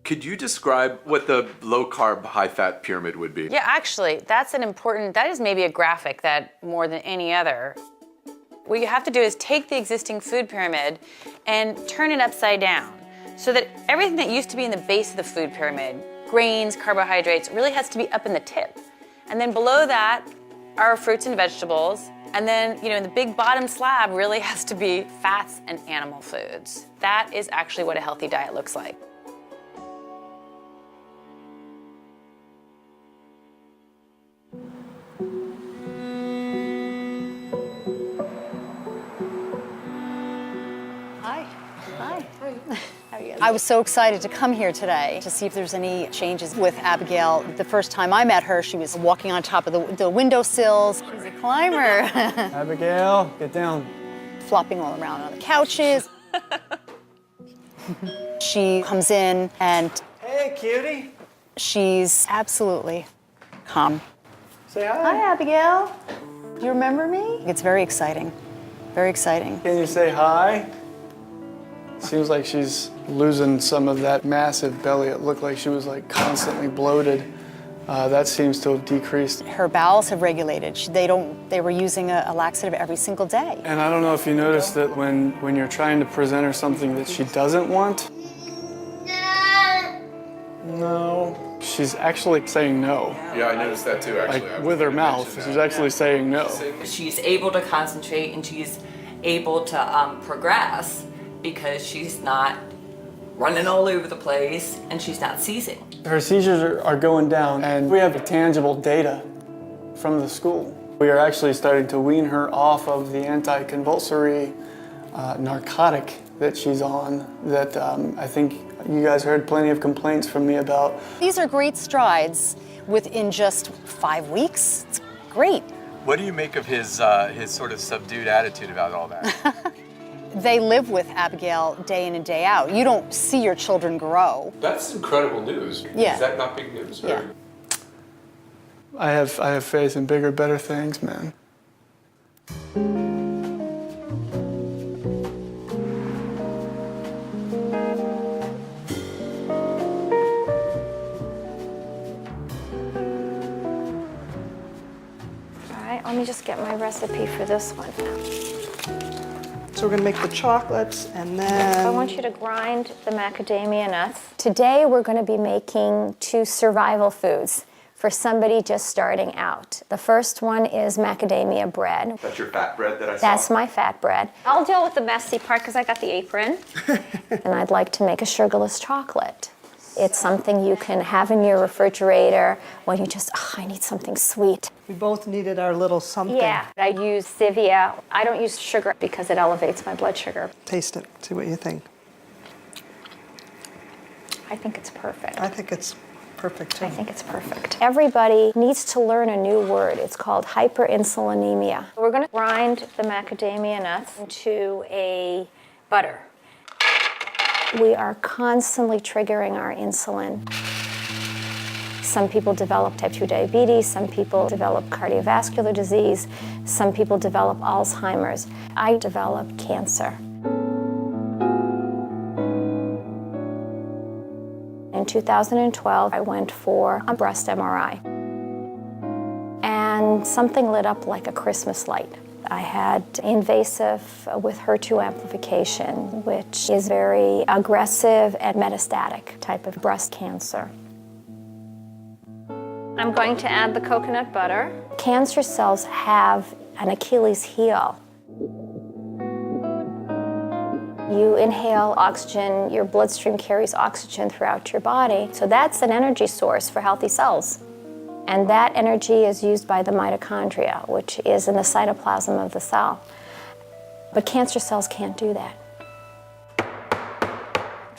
Could you describe what the low-carb, high-fat pyramid would be? Yeah, actually, that is maybe a graphic that more than any other. What you have to do is take the existing food pyramid and turn it upside down so that everything that used to be in the base of the food pyramid, grains, carbohydrates, really has to be up in the tip. And then below that are fruits and vegetables. And then, in the big bottom slab really has to be fats and animal foods. That is actually what a healthy diet looks like. I was so excited to come here today to see if there's any changes with Abigail. The first time I met her, she was walking on top of the windowsills. She's a climber. Abigail, get down. Flopping all around on the couches. She comes in and... Hey, cutie. She's absolutely calm. Say hi. Hi, Abigail. Do you remember me? It's very exciting. Very exciting. Can you say hi? Seems like she's losing some of that massive belly. It looked like she was constantly bloated. That seems to have decreased. Her bowels have regulated. They were using a laxative every single day. And I don't know if you noticed that when you're trying to present her something that she doesn't want. No. She's actually saying no. Yeah, I noticed that too, actually. With her mouth, she's actually saying no. She's able to concentrate and she's able to progress because she's not running all over the place and she's not seizing. Her seizures are going down, and we have tangible data from the school. We are actually starting to wean her off of the anti-convulsory narcotic that she's on that I think you guys heard plenty of complaints from me about. These are great strides within just 5 weeks. It's great. What do you make of his sort of subdued attitude about all that? They live with Abigail day in and day out. You don't see your children grow. That's incredible news. Yeah. Is that not big news? Yeah. I have faith in bigger, better things, man. All right, let me just get my recipe for this one. So we're gonna make the chocolates and then... I want you to grind the macadamia nuts. Today we're gonna be making 2 survival foods for somebody just starting out. The first one is macadamia bread. That's your fat bread that I saw? That's my fat bread. I'll deal with the messy part because I got the apron. And I'd like to make a sugarless chocolate. It's something you can have in your refrigerator when you just, I need something sweet. We both needed our little something. Yeah, I use stevia. I don't use sugar because it elevates my blood sugar. Taste it, see what you think. I think it's perfect. I think it's perfect too. I think it's perfect. Everybody needs to learn a new word. It's called hyperinsulinemia. We're going to grind the macadamia nuts into a butter. We are constantly triggering our insulin. Some people develop type 2 diabetes, some people develop cardiovascular disease, some people develop Alzheimer's. I developed cancer. In 2012, I went for a breast MRI. And something lit up like a Christmas light. I had invasive with HER2 amplification, which is very aggressive and metastatic type of breast cancer. I'm going to add the coconut butter. Cancer cells have an Achilles heel. You inhale oxygen, your bloodstream carries oxygen throughout your body, so that's an energy source for healthy cells. And that energy is used by the mitochondria, which is in the cytoplasm of the cell. But cancer cells can't do that.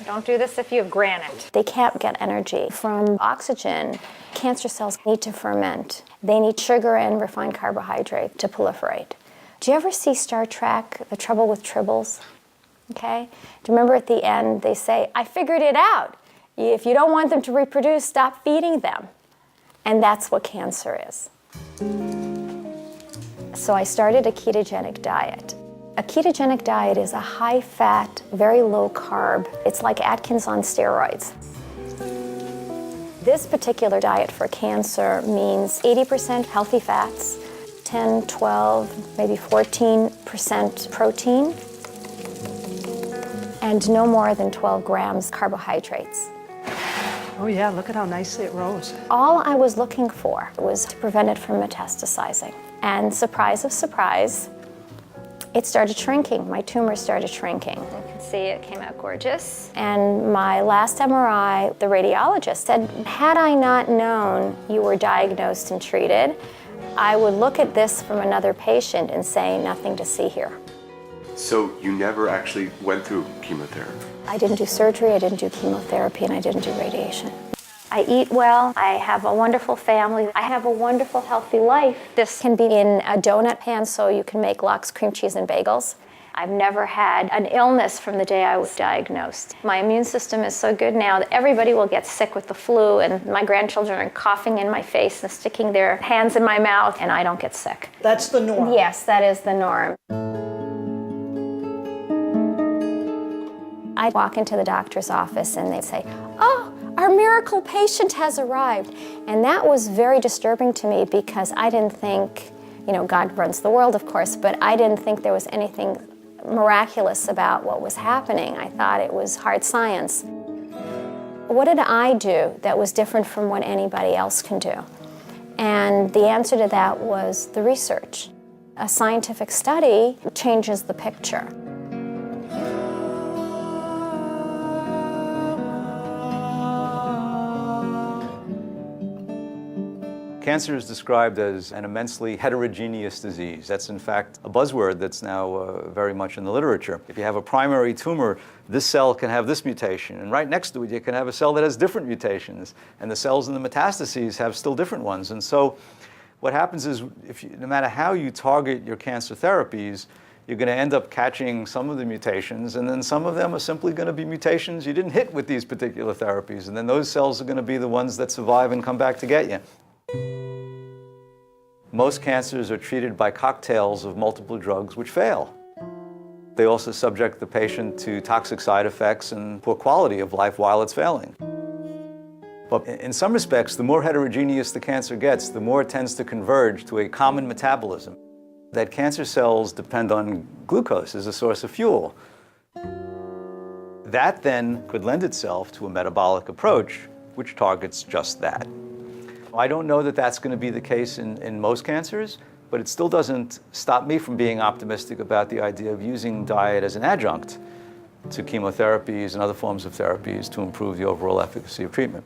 Don't do this if you have granite. They can't get energy from oxygen. Cancer cells need to ferment. They need sugar and refined carbohydrate to proliferate. Do you ever see Star Trek, The Trouble with Tribbles? Okay? Do you remember at the end they say, I figured it out. If you don't want them to reproduce, stop feeding them. And that's what cancer is. So I started a ketogenic diet. A ketogenic diet is a high-fat, very low-carb. It's like Atkins on steroids. This particular diet for cancer means 80% healthy fats, 10, 12, maybe 14% protein, and no more than 12 grams carbohydrates. Oh yeah, look at how nicely it rose. All I was looking for was to prevent it from metastasizing. And surprise of surprise, it started shrinking. My tumor started shrinking. You can see it came out gorgeous. And my last MRI, the radiologist said, had I not known you were diagnosed and treated, I would look at this from another patient and say, nothing to see here. So you never actually went through chemotherapy? I didn't do surgery, I didn't do chemotherapy, and I didn't do radiation. I eat well, I have a wonderful family, I have a wonderful, healthy life. This can be in a donut pan, so you can make lox, cream cheese, and bagels. I've never had an illness from the day I was diagnosed. My immune system is so good now that everybody will get sick with the flu, and my grandchildren are coughing in my face and sticking their hands in my mouth, and I don't get sick. That's the norm. Yes, that is the norm. I walk into the doctor's office and they say, oh, our miracle patient has arrived. And that was very disturbing to me because I didn't think, God runs the world, of course, but I didn't think there was anything miraculous about what was happening. I thought it was hard science. What did I do that was different from what anybody else can do? And the answer to that was the research. A scientific study changes the picture. Cancer is described as an immensely heterogeneous disease. That's in fact a buzzword that's now very much in the literature. If you have a primary tumor, this cell can have this mutation, and right next to it you can have a cell that has different mutations, and the cells in the metastases have still different ones. And so what happens is, no matter how you target your cancer therapies, you're going to end up catching some of the mutations, and then some of them are simply going to be mutations you didn't hit with these particular therapies, and then those cells are going to be the ones that survive and come back to get you. Most cancers are treated by cocktails of multiple drugs which fail. They also subject the patient to toxic side effects and poor quality of life while it's failing. But in some respects, the more heterogeneous the cancer gets, the more it tends to converge to a common metabolism. That cancer cells depend on glucose as a source of fuel. That then could lend itself to a metabolic approach which targets just that. I don't know that that's going to be the case in most cancers, but it still doesn't stop me from being optimistic about the idea of using diet as an adjunct to chemotherapies and other forms of therapies to improve the overall efficacy of treatment.